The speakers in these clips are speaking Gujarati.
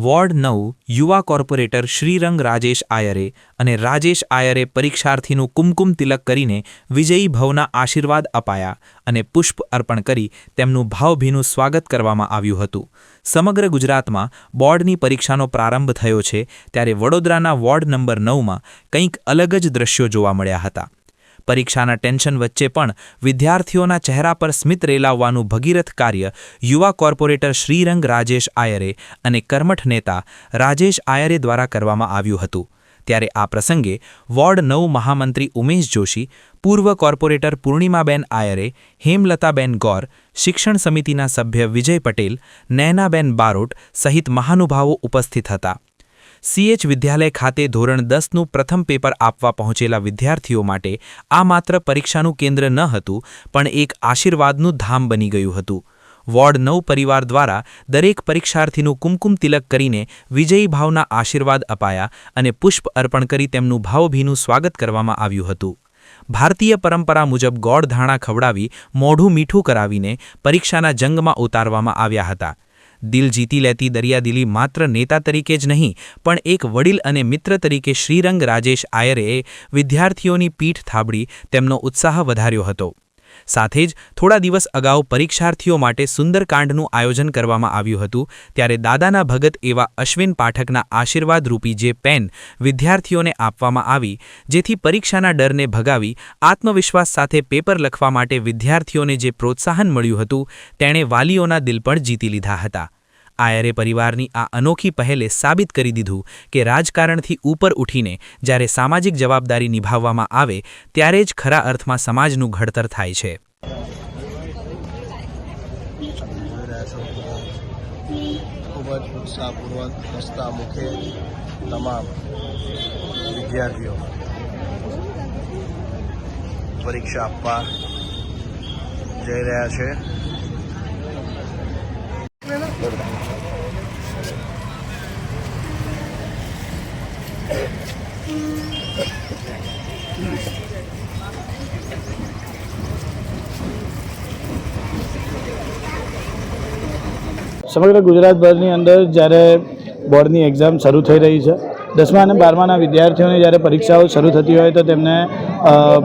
વોર્ડ 9 યુવા કોર્પોરેટર શ્રીરંગ રાજેશ આયરે અને રાજેશ આયરે પરીક્ષાર્થીનું કુમકુમ તિલક કરીને વિજયી ભવના આશીર્વાદ અપાયા અને પુષ્પ અર્પણ કરી તેમનું ભાવભીનું સ્વાગત કરવામાં આવ્યું હતું। સમગ્ર ગુજરાતમાં બોર્ડની પરીક્ષાનો પ્રારંભ થયો છે ત્યારે વડોદરાના વોર્ડ નંબર 9માં કંઈક અલગ જ દ્રશ્યો જોવા મળ્યા હતા। પરીક્ષાના ટેન્શન વચ્ચે પણ વિદ્યાર્થીઓના ચહેરા પર સ્મિત રેલાવવાનું ભગીરથ કાર્ય યુવા કોર્પોરેટર શ્રીરંગ રાજેશ આયરે અને કર્મઠ નેતા રાજેશ આયરે દ્વારા કરવામાં આવ્યું હતું। ત્યારે આ પ્રસંગે વોર્ડ 9 મહામંત્રી ઉમેશ જોશી, પૂર્વ કોર્પોરેટર પૂર્ણિમાબેન આયરે, હેમલતાબેન ગૌર, શિક્ષણ સમિતિના સભ્ય વિજય પટેલ, નૈનાબેન બારોટ સહિત મહાનુભાવો ઉપસ્થિત હતા। CH વિદ્યાલય ખાતે ધોરણ 10નું પ્રથમ પેપર આપવા પહોંચેલા વિદ્યાર્થીઓ માટે આ માત્ર પરીક્ષાનું કેન્દ્ર ન હતું પણ એક આશીર્વાદનું ધામ બની ગયું હતું। વોર્ડ 9 પરિવાર દ્વારા દરેક પરીક્ષાર્થીનું કુમકુમ તિલક કરીને વિજયી ભાવના આશીર્વાદ અપાયા અને પુષ્પ અર્પણ કરી તેમનું ભાવભીનું સ્વાગત કરવામાં આવ્યું હતું। ભારતીય પરંપરા મુજબ ગોળ ધાણા ખવડાવી મોઢું મીઠું કરાવીને પરીક્ષાના જંગમાં ઉતારવામાં આવ્યા હતા। દિલ જીતી લેતી દરિયાદિલી માત્ર નેતા તરીકે જ નહીં પણ એક વડીલ અને મિત્ર તરીકે શ્રીરંગ રાજેશ આયરેએ વિદ્યાર્થીઓની પીઠ થાબડી તેમનો ઉત્સાહ વધાર્યો હતો। સાથે જ થોડા દિવસ અગાઉ પરીક્ષાર્થીઓ માટે સુંદરકાંડનું આયોજન કરવામાં આવ્યું હતું ત્યારે દાદાના ભગત એવા અશ્વિન પાઠકના આશીર્વાદરૂપી જે પેન વિદ્યાર્થીઓને આપવામાં આવી જેથી પરીક્ષાના ડરને ભગાવી આત્મવિશ્વાસ સાથે પેપર લખવા માટે વિદ્યાર્થીઓને જે પ્રોત્સાહન મળ્યું હતું તેણે વાલીઓના દિલ પણ જીતી લીધા હતા। આયરે પરિવારની આ અનોખી પહેલે સાબિત કરી દીધું કે રાજકારણથી ઉપર ઉઠીને જ્યારે સામાજિક જવાબદારી નિભાવવામાં આવે ત્યારે જ ખરા અર્થમાં સમાજનું ઘડતર થાય છે। ખૂબ જ ઉત્સાહપૂર્વક હસતા મુખે તમામ વિદ્યાર્થીઓ પરીક્ષા આપવા જઈ રહ્યા છે। સમગ્ર ગુજરાતભરની અંદર જ્યારે બોર્ડની એક્ઝામ શરૂ થઈ રહી છે, 10મા અને 12માના વિદ્યાર્થીઓની જ્યારે પરીક્ષાઓ શરૂ થતી હોય તો તેમને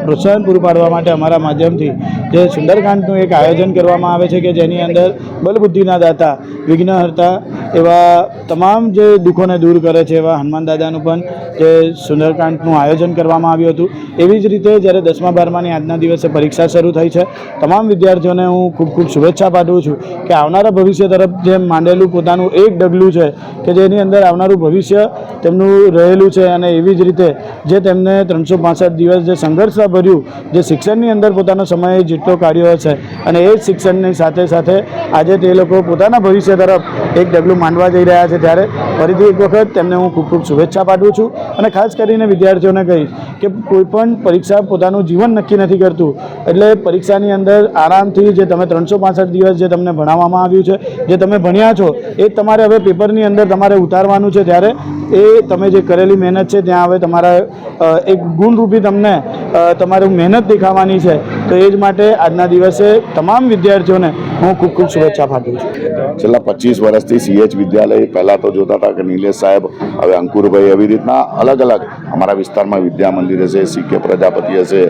પ્રોત્સાહન પૂરું પાડવા માટે અમારા માધ્યમથી જે સુંદરકાંડનું એક આયોજન કરવામાં આવે છે કે જેની અંદર બલબુદ્ધિના દાતા વિઘ્નહર્તા એવા તમામ જે દુઃખોને દૂર કરે છે એવા હનુમાન દાદાનું પણ જે સુંદરકાંડનું આયોજન કરવામાં આવ્યું હતું। એવી જ રીતે જ્યારે 10મા 12માની આજના દિવસે પરીક્ષા શરૂ થઈ છે, તમામ વિદ્યાર્થીઓને હું ખૂબ ખૂબ શુભેચ્છા પાઠવું છું કે આવનારા ભવિષ્ય તરફ જેમ માંડેલું પોતાનું એક ડગલું છે કે જેની અંદર આવનારું ભવિષ્ય તેમનું રહેલું છે અને એવી જ રીતે જે તેમને 365 દિવસ જે સંઘર્ષભર્યું જે શિક્ષણની અંદર પોતાનો સમય જેટલો કાઢ્યો હશે અને એ જ શિક્ષણની સાથે સાથે આજે તે લોકો પોતાના ભવિષ્ય તરફ એક ડગલું માંડવા જઈ રહ્યા છે ત્યારે ફરીથી એક વખત તેમને હું ખૂબ ખૂબ શુભેચ્છા પાઠવું છું અને ખાસ કરીને વિદ્યાર્થીઓને કહીશ કે કોઈપણ પરીક્ષા પોતાનું જીવન નક્કી નથી કરતું, એટલે પરીક્ષાની અંદર આરામથી જે તમે 365 દિવસ જે તમને ભણાવવામાં આવ્યું છે, જે તમે ભણ્યા છો એ તમારે હવે પેપરની અંદર તમારે ઉતારવાનું છે ત્યારે એ તમે જે કરેલી મહેનત છે ત્યાં હવે તમારા એક ગુણરૂપી તમને તમારું મહેનત દેખાવાની છે। તો એ જ માટે આજના દિવસે તમામ વિદ્યાર્થીઓને હું ખૂબ ખૂબ શુભેચ્છા પાઠવું છું। છેલ્લા 25 વર્ષથી CH વિદ્યાલય પહેલાં તો જોતા હતા કે નિલેશ સાહેબ, હવે અંકુરભાઈ, એવી રીતના અલગ અલગ અમારા વિસ્તારમાં વિદ્યા મંદિર હશે, CK પ્રજાપતિ હશે,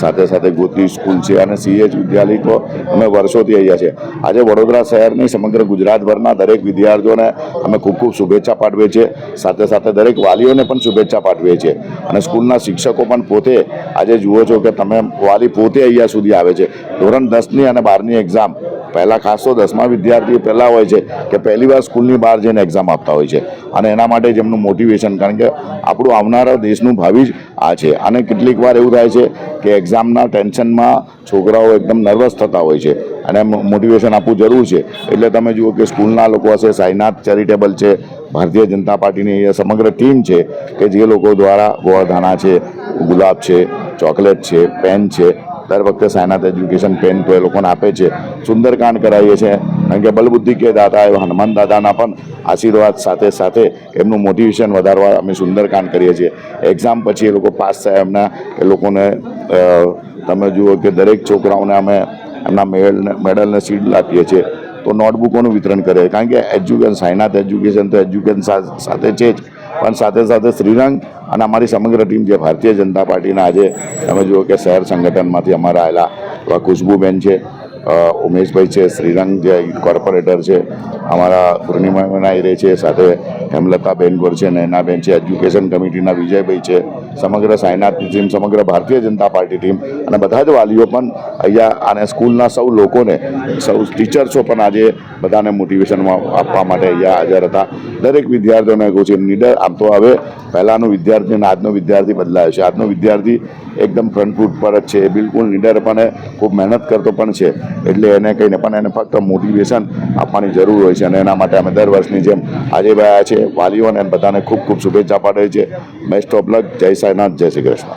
સાથે સાથે ગોત્રી સ્કૂલ છે અને CH વિદ્યાલય તો અમે વર્ષોથી અહીંયા છે। આજે વડોદરા શહેરની સમગ્ર ગુજરાતભરના દરેક વિદ્યાર્થીઓને અમે ખૂબ ખૂબ શુભેચ્છા પાઠવીએ છીએ, સાથે સાથે દરેક વાલીઓને પણ શુભેચ્છા પાઠવીએ છીએ અને સ્કૂલના શિક્ષકો પણ પોતે આજે જુઓ છો કે તમે વાલી પોતે અહીંયા સુધી આવે છે। ધોરણ 10ની અને 12ની એક્ઝામ પહેલાં ખાસ તો 10મા વિદ્યાર્થીઓ પહેલાં હોય છે કે પહેલીવાર સ્કૂલની બહાર જઈને એક્ઝામ આપતા હોય છે અને એના માટે જ એમનું મોટિવેશન, કારણ કે આપણું આવનારા દેશનું ભાવિ જ આ છે અને કેટલીક વાર એવું થાય છે કે એક્ઝામના ટેન્શનમાં છોકરાઓ એકદમ નર્વસ થતા હોય છે અને મોટિવેશન આપવું જરૂર છે। એટલે તમે જુઓ કે સ્કૂલના લોકો હશે, સાઈનાથ ચેરિટેબલ છે, ભારતીય જનતા પાર્ટીની અહીંયા સમગ્ર ટીમ છે કે જે લોકો દ્વારા ગોળધાણા છે, ગુલાબ છે, ચોકલેટ છે, પેન છે, દર વખતે સાયનાથ એજ્યુકેશન પેન તો એ લોકોને આપે છે। સુંદરકાંડ કરાવીએ છીએ કારણ કે બલબુદ્ધિ કે દાતા એવા હનુમાન દાદાના પણ આશીર્વાદ સાથે સાથે એમનું મોટિવેશન વધારવા અમે સુંદરકાંડ કરીએ છીએ। એક્ઝામ પછી એ લોકો પાસ થાય એમના એ લોકોને તમે જુઓ કે દરેક છોકરાઓને અમે એમના મેડલને સીડ આપીએ છીએ તો નોટબુકોનું વિતરણ કરે, કારણ કે એજ્યુકેશન, સાયનાથ એજ્યુકેશન તો એજ્યુકેશન સાથે છે જ, પણ સાથે સાથે શ્રીરંગ અને અમારી સમગ્ર ટીમ જે ભારતીય જનતા પાર્ટીના આજે તમે જુઓ કે શહેર સંગઠનમાંથી અમારા આવેલા ખુશ્બુબેન છે, ઉમેશભાઈ છે, શ્રીરંગ જે કોર્પોરેટર છે, અમારા પૂર્ણિમાબેન આયરે છે, સાથે હેમલતાબેન ગોર છે, નયનાબેન છે, એજ્યુકેશન કમિટીના વિજયભાઈ છે, સમગ્ર સાયનાથની ટીમ, સમગ્ર ભારતીય જનતા પાર્ટી ટીમ અને બધા જ વાલીઓ પણ અહીંયા અને સ્કૂલના સૌ લોકોને, સૌ ટીચર્સો પણ આજે બધાને મોટિવેશન આપવા માટે અહીંયા હાજર હતા. દરેક વિદ્યાર્થીઓને કહું છું નીડર, આમ તો હવે પહેલાંનો વિદ્યાર્થી અને આજનો વિદ્યાર્થી બદલાયો છે. આજનો વિદ્યાર્થી એકદમ ફ્રન્ટ ફૂટ પર જ છે, બિલકુલ નીડર પણ ખૂબ મહેનત કરતો પણ છે, એટલે એને કહીને પણ એને ફક્ત મોટિવેશન આપવાની જરૂર હોય છે અને એના માટે અમે દર વર્ષની જેમ આજે આવ્યા છે. વાલીઓને બધાને ખૂબ ખૂબ શુભેચ્છા પાઠવે છે. Best of luck. જય સાંઈનાથ, જય શ્રી કૃષ્ણ.